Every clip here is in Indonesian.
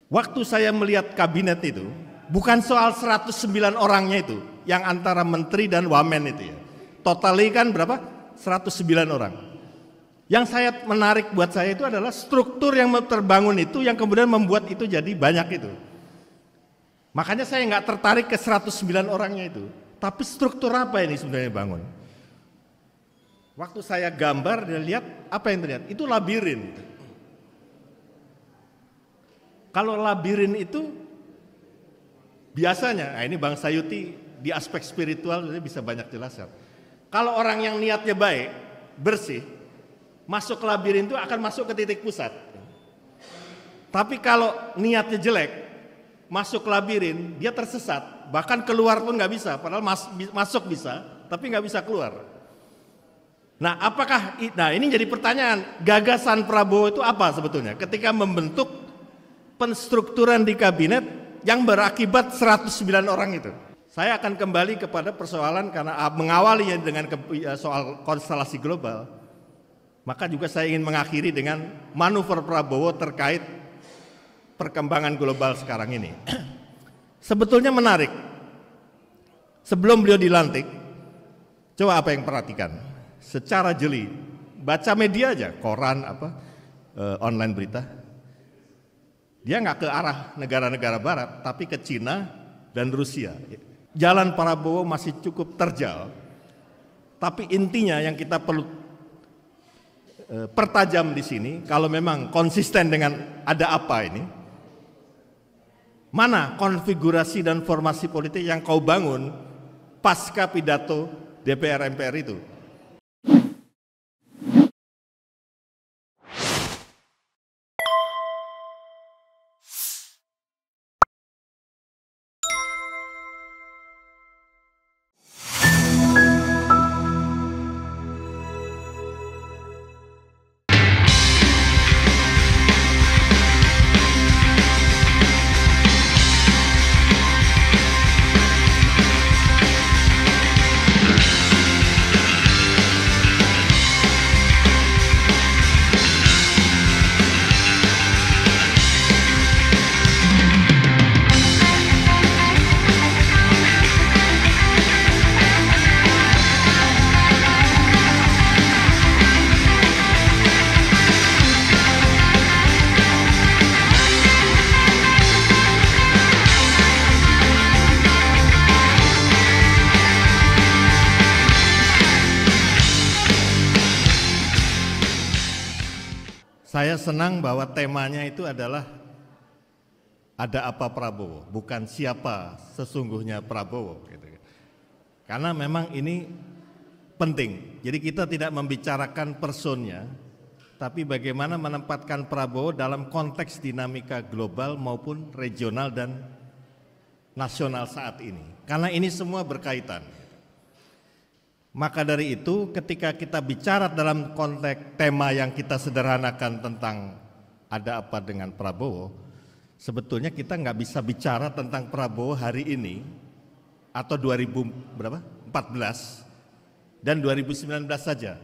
Waktu saya melihat kabinet itu, bukan soal 109 orangnya itu, yang antara menteri dan wamen itu ya. Totalnya kan berapa? 109 orang. Yang saya menarik buat saya itu adalah struktur yang terbangun itu yang kemudian membuat itu jadi banyak itu. Makanya saya nggak tertarik ke 109 orangnya itu. Tapi struktur apa ini sebenarnya bangun? Waktu saya gambar dan lihat apa yang terlihat? Itu labirin. Kalau labirin itu biasanya, nah ini Bang Sayuti di aspek spiritual bisa banyak jelaskan. Kalau orang yang niatnya baik, bersih, masuk ke labirin itu akan masuk ke titik pusat. Tapi kalau niatnya jelek, masuk ke labirin, dia tersesat, bahkan keluar pun nggak bisa. Padahal masuk bisa, tapi nggak bisa keluar. Nah, nah ini jadi pertanyaan, gagasan Prabowo itu apa sebetulnya? Ketika membentuk penstrukturan di kabinet yang berakibat 109 orang itu. Saya akan kembali kepada persoalan karena mengawalinya dengan soal konstelasi global. Maka juga saya ingin mengakhiri dengan manuver Prabowo terkait perkembangan global sekarang ini. Sebetulnya menarik. Sebelum beliau dilantik, coba apa yang perhatikan? Secara jeli, baca media aja, koran online berita. Dia nggak ke arah negara-negara barat, tapi ke Cina dan Rusia. Jalan Prabowo masih cukup terjal, tapi intinya yang kita perlu pertajam di sini, kalau memang konsisten dengan ada apa ini, mana konfigurasi dan formasi politik yang kau bangun pasca pidato DPR MPR itu. Saya senang bahwa temanya itu adalah ada apa Prabowo, bukan siapa sesungguhnya Prabowo. Gitu. Karena memang ini penting. Jadi kita tidak membicarakan personnya, tapi bagaimana menempatkan Prabowo dalam konteks dinamika global maupun regional dan nasional saat ini. Karena ini semua berkaitan. Maka dari itu ketika kita bicara dalam konteks tema yang kita sederhanakan tentang ada apa dengan Prabowo, sebetulnya kita nggak bisa bicara tentang Prabowo hari ini atau 2014 dan 2019 saja.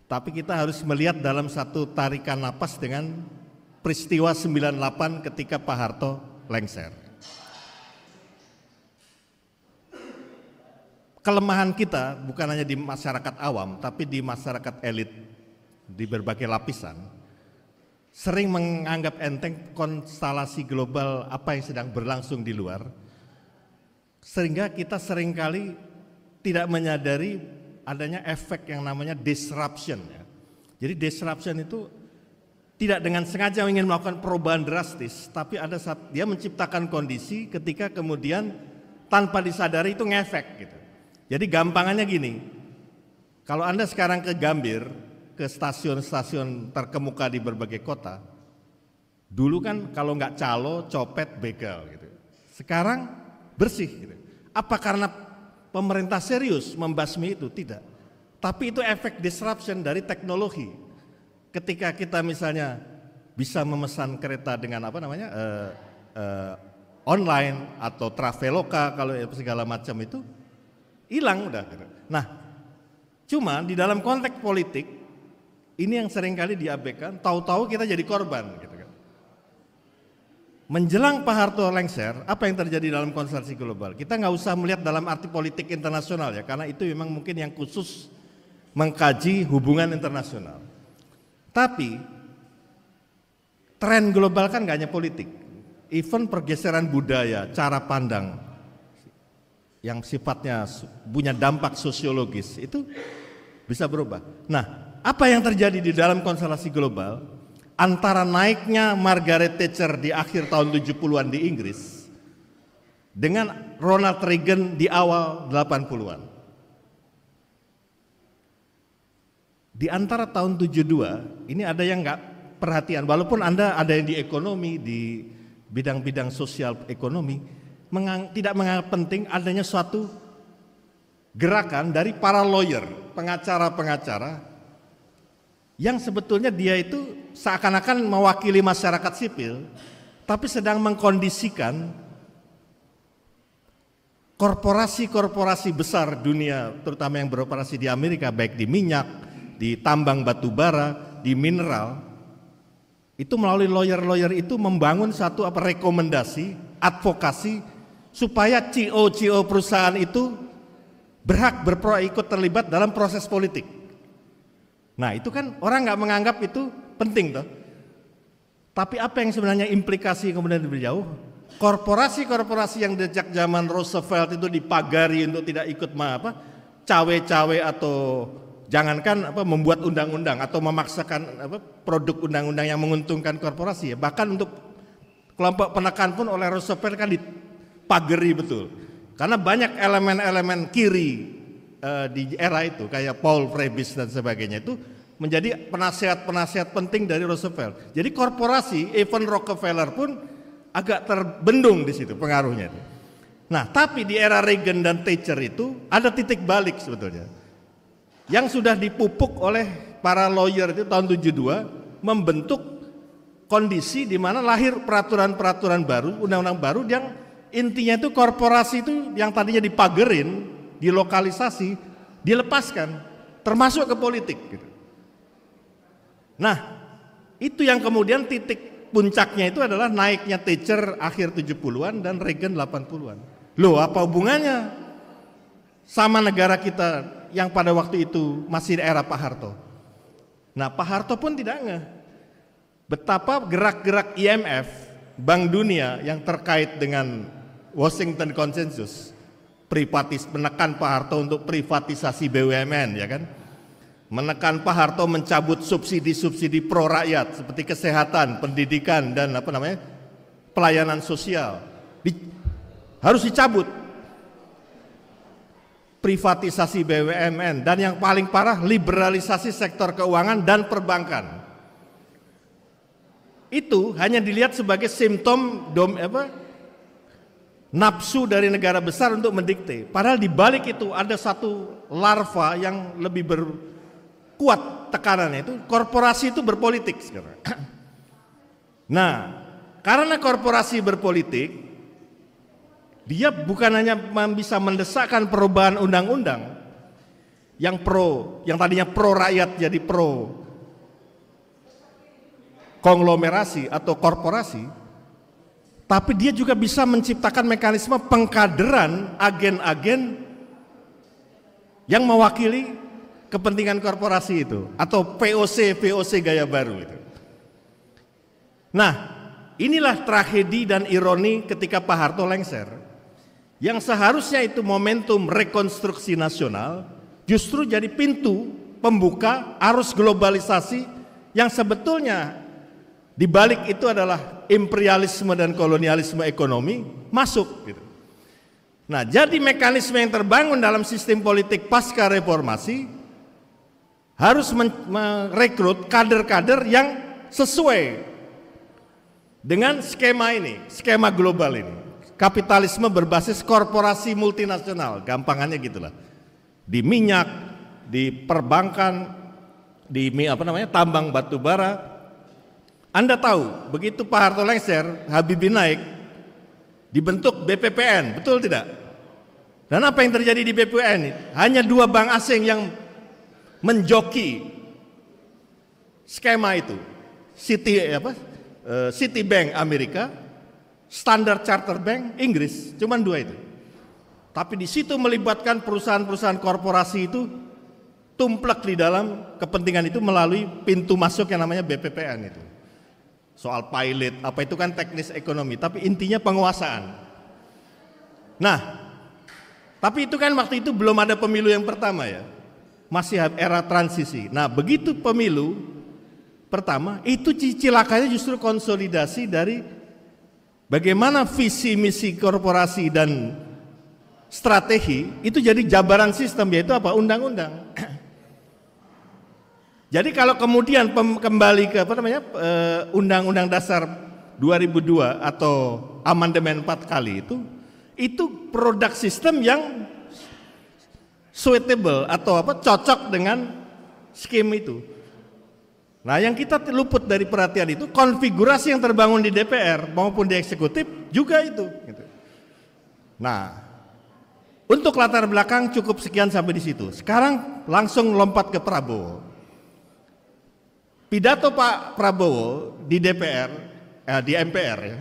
Tapi kita harus melihat dalam satu tarikan napas dengan peristiwa 98 ketika Pak Harto lengser. Kelemahan kita bukan hanya di masyarakat awam, tapi di masyarakat elit di berbagai lapisan, sering menganggap enteng konstelasi global apa yang sedang berlangsung di luar, sehingga kita seringkali tidak menyadari adanya efek yang namanya disruption. Jadi disruption itu tidak dengan sengaja ingin melakukan perubahan drastis, tapi ada saat dia menciptakan kondisi ketika kemudian tanpa disadari itu ngefek gitu. Jadi gampangannya gini, kalau Anda sekarang ke Gambir, ke stasiun-stasiun terkemuka di berbagai kota, dulu kan kalau nggak calo, copet, begal gitu. Sekarang bersih gitu. Apa karena pemerintah serius membasmi itu? Tidak. Tapi itu efek disruption dari teknologi. Ketika kita misalnya bisa memesan kereta dengan online atau Traveloka kalau segala macam itu, hilang udah. Nah, cuma di dalam konteks politik ini yang seringkali diabaikan, tahu-tahu kita jadi korban gitu kan. menjelang Pak Harto lengser, apa yang terjadi dalam konstelasi global? Kita nggak usah melihat dalam arti politik internasional ya, karena itu memang mungkin yang khusus mengkaji hubungan internasional. Tapi tren global kan nggak hanya politik, even pergeseran budaya, cara pandang yang sifatnya punya dampak sosiologis itu bisa berubah. Nah, apa yang terjadi di dalam konstelasi global? Antara naiknya Margaret Thatcher di akhir tahun 70-an di Inggris dengan Ronald Reagan di awal 80-an. Di antara tahun 72 ini ada yang nggak perhatian, walaupun Anda ada yang di ekonomi, di bidang-bidang sosial ekonomi, tidak menganggap penting adanya suatu gerakan dari para lawyer, pengacara-pengacara yang sebetulnya dia itu seakan-akan mewakili masyarakat sipil, tapi sedang mengkondisikan korporasi-korporasi besar dunia, terutama yang beroperasi di Amerika, baik di minyak, di tambang batu bara, di mineral, itu melalui lawyer-lawyer itu membangun satu rekomendasi, advokasi, supaya CEO perusahaan itu berhak ikut terlibat dalam proses politik. Nah itu kan orang nggak menganggap itu penting toh. Tapi apa yang sebenarnya implikasi kemudian lebih jauh? Korporasi-korporasi yang sejak zaman Roosevelt itu dipagari untuk tidak ikut cawe-cawe atau jangankan membuat undang-undang atau memaksakan produk undang-undang yang menguntungkan korporasi ya. Bahkan untuk kelompok penekan pun oleh Roosevelt kan dipagari betul. Karena banyak elemen-elemen kiri di era itu kayak Paul Frebis dan sebagainya itu menjadi penasihat-penasihat penting dari Roosevelt. Jadi korporasi, even Rockefeller pun agak terbendung di situ pengaruhnya itu. Nah, tapi di era Reagan dan Thatcher itu ada titik balik sebetulnya. Yang sudah dipupuk oleh para lawyer itu tahun 72 membentuk kondisi di mana lahir peraturan-peraturan baru, undang-undang baru yang intinya itu korporasi itu yang tadinya dipagerin, dilokalisasi, dilepaskan, termasuk ke politik. Gitu. Nah, itu yang kemudian titik puncaknya itu adalah naiknya Thatcher akhir 70-an dan Reagan 80-an. Loh, apa hubungannya sama negara kita yang pada waktu itu masih di era Pak Harto? Nah, Pak Harto pun tidak ngeh betapa gerak-gerak IMF, Bank Dunia yang terkait dengan Washington Consensus, menekan Pak Harto untuk privatisasi BUMN, ya kan? Menekan Pak Harto mencabut subsidi-subsidi pro rakyat seperti kesehatan, pendidikan dan pelayanan sosial. Harus dicabut. Privatisasi BUMN dan yang paling parah liberalisasi sektor keuangan dan perbankan. Itu hanya dilihat sebagai simptom nafsu dari negara besar untuk mendikte. Padahal di balik itu ada satu larva yang lebih kuat tekanannya, itu korporasi itu berpolitik sekarang. Nah, karena korporasi berpolitik, dia bukan hanya bisa mendesakkan perubahan undang-undang yang tadinya pro rakyat jadi pro konglomerasi atau korporasi, tapi dia juga bisa menciptakan mekanisme pengkaderan agen-agen yang mewakili kepentingan korporasi itu atau VOC gaya baru itu. Nah, inilah tragedi dan ironi ketika Pak Harto lengser. Yang seharusnya itu momentum rekonstruksi nasional justru jadi pintu pembuka arus globalisasi yang sebetulnya di balik itu adalah imperialisme dan kolonialisme ekonomi masuk gitu. Nah, jadi mekanisme yang terbangun dalam sistem politik pasca reformasi harus merekrut kader-kader yang sesuai dengan skema ini, skema global ini. Kapitalisme berbasis korporasi multinasional, gampangannya gitulah. Di minyak, di perbankan, di tambang batu bara. Anda tahu, begitu Pak Harto lengser, Habibie naik, dibentuk BPPN, betul tidak? Dan apa yang terjadi di BPPN? Hanya 2 bank asing yang menjoki skema itu. Citibank Amerika Standard Chartered Bank Inggris, cuman 2 itu. Tapi di situ melibatkan perusahaan-perusahaan korporasi itu tumplek di dalam kepentingan itu melalui pintu masuk yang namanya BPPN itu. Soal pilot, apa itu kan teknis ekonomi, tapi intinya penguasaan. Nah, tapi itu kan waktu itu belum ada pemilu yang pertama ya, masih era transisi. Nah, begitu pemilu pertama, itu cilakanya justru konsolidasi dari bagaimana visi misi korporasi dan strategi itu jadi jabaran sistem, yaitu apa? Undang-undang. Jadi kalau kemudian kembali ke Undang-Undang Dasar 2002 atau amandemen 4 kali itu produk sistem yang suitable atau cocok dengan skim itu. Nah, yang kita luput dari perhatian itu konfigurasi yang terbangun di DPR maupun di eksekutif juga itu. Nah, untuk latar belakang cukup sekian sampai di situ. Sekarang langsung lompat ke Prabowo. Pidato Pak Prabowo di DPR, di MPR ya,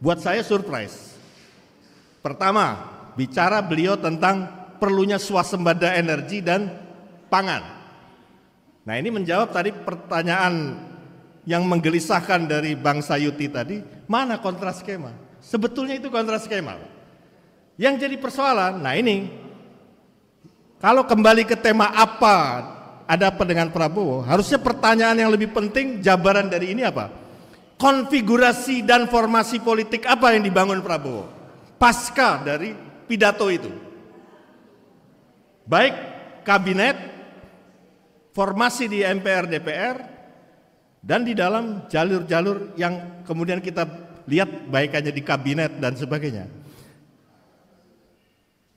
buat saya surprise. Pertama, bicara beliau tentang perlunya swasembada energi dan pangan. Nah, ini menjawab tadi pertanyaan yang menggelisahkan dari Bang Sayuti tadi, mana kontra skema? Sebetulnya itu kontra skema. Yang jadi persoalan, nah ini, kalau kembali ke tema ada apa dengan Prabowo, harusnya pertanyaan yang lebih penting jabaran dari ini apa? Konfigurasi dan formasi politik apa yang dibangun Prabowo pasca dari pidato itu? Baik kabinet, formasi di MPR DPR, dan di dalam jalur-jalur yang kemudian kita lihat baik aja di kabinet dan sebagainya.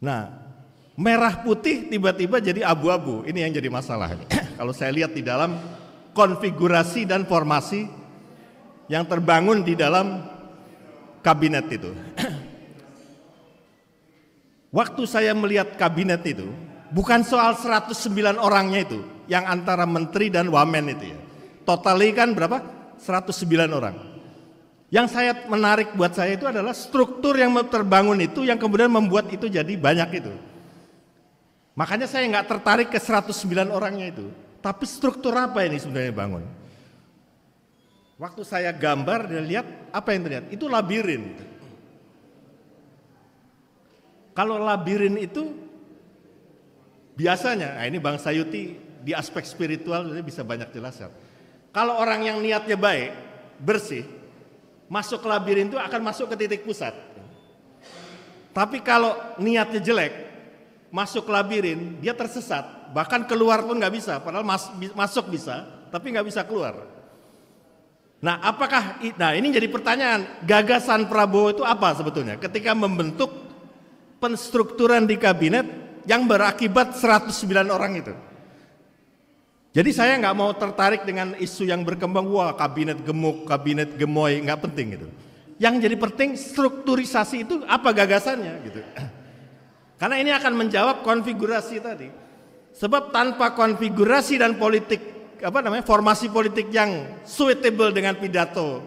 Nah, merah putih tiba-tiba jadi abu-abu, ini yang jadi masalah. Kalau saya lihat di dalam konfigurasi dan formasi yang terbangun di dalam kabinet itu. Waktu saya melihat kabinet itu, bukan soal 109 orangnya itu, yang antara menteri dan wamen itu ya. Totalnya kan berapa? 109 orang. Yang saya menarik buat saya itu adalah struktur yang terbangun itu yang kemudian membuat itu jadi banyak itu. Makanya saya nggak tertarik ke 109 orangnya itu. Tapi struktur apa ini sebenarnya bangun? Waktu saya gambar dan lihat, apa yang terlihat? Itu labirin. Kalau labirin itu biasanya, nah ini Bang Sayuti di aspek spiritual bisa banyak jelaskan. Kalau orang yang niatnya baik, bersih, masuk ke labirin itu akan masuk ke titik pusat. Tapi kalau niatnya jelek, masuk ke labirin, dia tersesat, bahkan keluar pun nggak bisa, padahal masuk bisa, tapi nggak bisa keluar. Nah, nah ini jadi pertanyaan, gagasan Prabowo itu apa sebetulnya ketika membentuk penstrukturan di kabinet yang berakibat 109 orang itu. Jadi saya nggak mau tertarik dengan isu yang berkembang, wah kabinet gemuk, kabinet gemoy, nggak penting gitu. Yang jadi penting strukturisasi itu apa gagasannya gitu. Karena ini akan menjawab konfigurasi tadi. Sebab tanpa konfigurasi dan politik, formasi politik yang suitable dengan pidato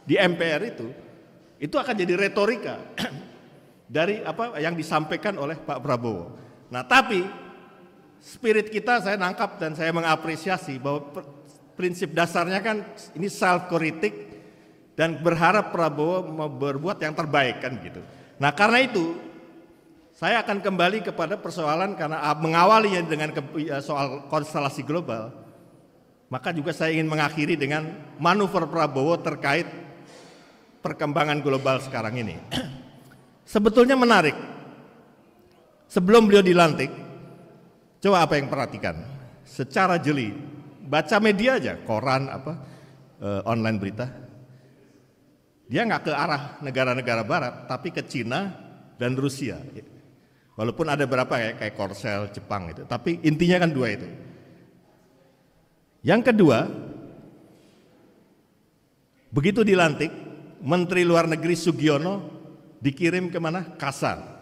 di MPR itu akan jadi retorika dari apa yang disampaikan oleh Pak Prabowo. Nah, tapi spirit kita saya nangkap dan saya mengapresiasi bahwa prinsip dasarnya kan ini self kritik dan berharap Prabowo mau berbuat yang terbaik kan gitu. Nah, karena itu saya akan kembali kepada persoalan karena mengawali dengan soal konstelasi global. Maka juga saya ingin mengakhiri dengan manuver Prabowo terkait perkembangan global sekarang ini. Sebetulnya menarik. Sebelum beliau dilantik, coba apa yang perhatikan? Secara jeli, baca media aja, koran online berita. Dia nggak ke arah negara-negara barat, tapi ke Cina dan Rusia. Walaupun ada beberapa kayak Korsel, Jepang itu, tapi intinya kan dua itu. Yang kedua, begitu dilantik, Menteri Luar Negeri Sugiono dikirim kemana? Kasan.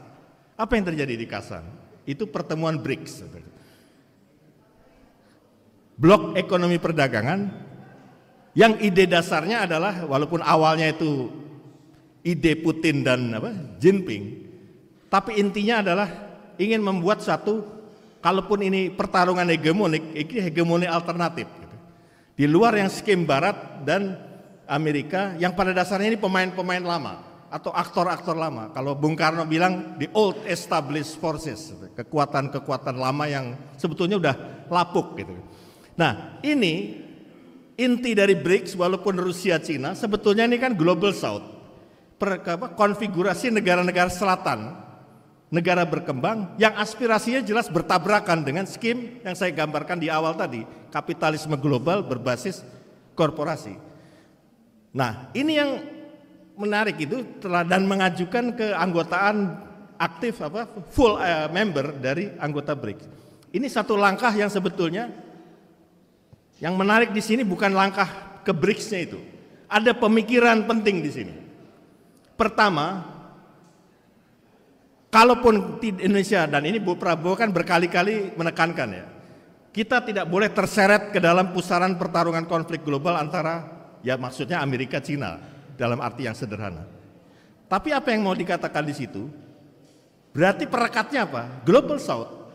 Apa yang terjadi di Kasan? Itu pertemuan BRICS. Blok ekonomi perdagangan yang ide dasarnya adalah walaupun awalnya itu ide Putin dan Jinping, tapi intinya adalah ingin membuat satu, kalaupun ini pertarungan hegemonik, ini hegemoni alternatif gitu. Di luar yang skim Barat dan Amerika yang pada dasarnya ini pemain-pemain lama atau aktor-aktor lama. Kalau Bung Karno bilang the old established forces, kekuatan-kekuatan lama yang sebetulnya udah lapuk gitu. Nah, ini inti dari BRICS, walaupun Rusia, Cina, sebetulnya ini kan global south, konfigurasi negara-negara selatan, negara berkembang yang aspirasinya jelas bertabrakan dengan skim yang saya gambarkan di awal tadi, kapitalisme global berbasis korporasi. Nah, ini yang menarik itu dan mengajukan keanggotaan aktif full member dari anggota BRICS. Ini satu langkah yang sebetulnya yang menarik di sini bukan langkah ke BRICS-nya itu. Ada pemikiran penting di sini. Pertama, kalaupun di Indonesia, dan ini Bu Prabowo kan berkali-kali menekankan ya, kita tidak boleh terseret ke dalam pusaran pertarungan konflik global antara, ya maksudnya Amerika Cina dalam arti yang sederhana. Tapi apa yang mau dikatakan di situ? Berarti perekatnya apa? Global South,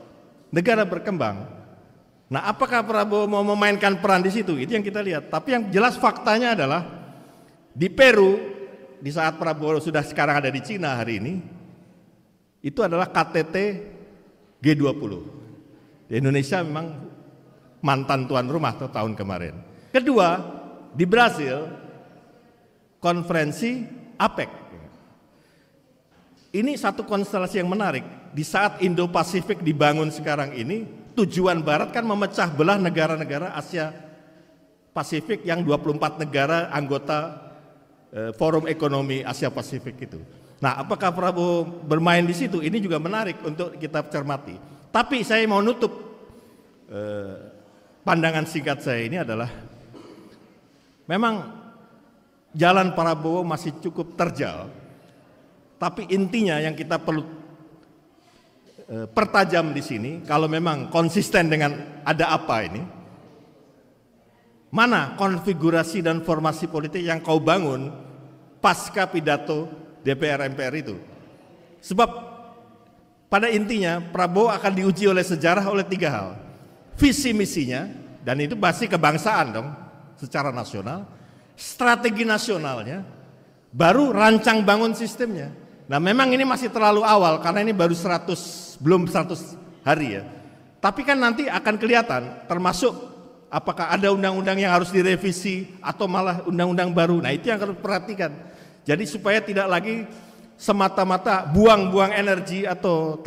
negara berkembang. Nah, apakah Prabowo mau memainkan peran di situ? Itu yang kita lihat. Tapi yang jelas faktanya adalah di Peru, di saat Prabowo sudah sekarang ada di Cina hari ini, itu adalah KTT G20. Di Indonesia memang mantan tuan rumah tahun kemarin. Kedua, di Brasil, konferensi APEC. Ini satu konstelasi yang menarik. Di saat Indo-Pasifik dibangun sekarang ini, tujuan Barat kan memecah belah negara-negara Asia Pasifik yang 24 negara anggota Forum Ekonomi Asia Pasifik itu. Nah, apakah Prabowo bermain di situ? Ini juga menarik untuk kita cermati. Tapi saya mau nutup pandangan singkat saya ini adalah memang jalan Prabowo masih cukup terjal. Tapi intinya yang kita perlu pertajam di sini, kalau memang konsisten dengan ada apa ini, mana konfigurasi dan formasi politik yang kau bangun pasca pidato DPR MPR itu. Sebab pada intinya Prabowo akan diuji oleh sejarah oleh tiga hal. Visi misinya, dan itu pasti kebangsaan dong secara nasional, strategi nasionalnya, baru rancang bangun sistemnya. Nah, memang ini masih terlalu awal karena ini baru belum 100 hari ya. Tapi kan nanti akan kelihatan, termasuk apakah ada undang-undang yang harus direvisi atau malah undang-undang baru. Nah, itu yang harus perhatikan. Jadi supaya tidak lagi semata-mata buang-buang energi atau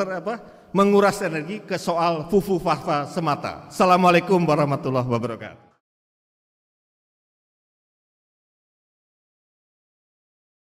menguras energi ke soal fufu fafa semata. Assalamualaikum warahmatullahi wabarakatuh.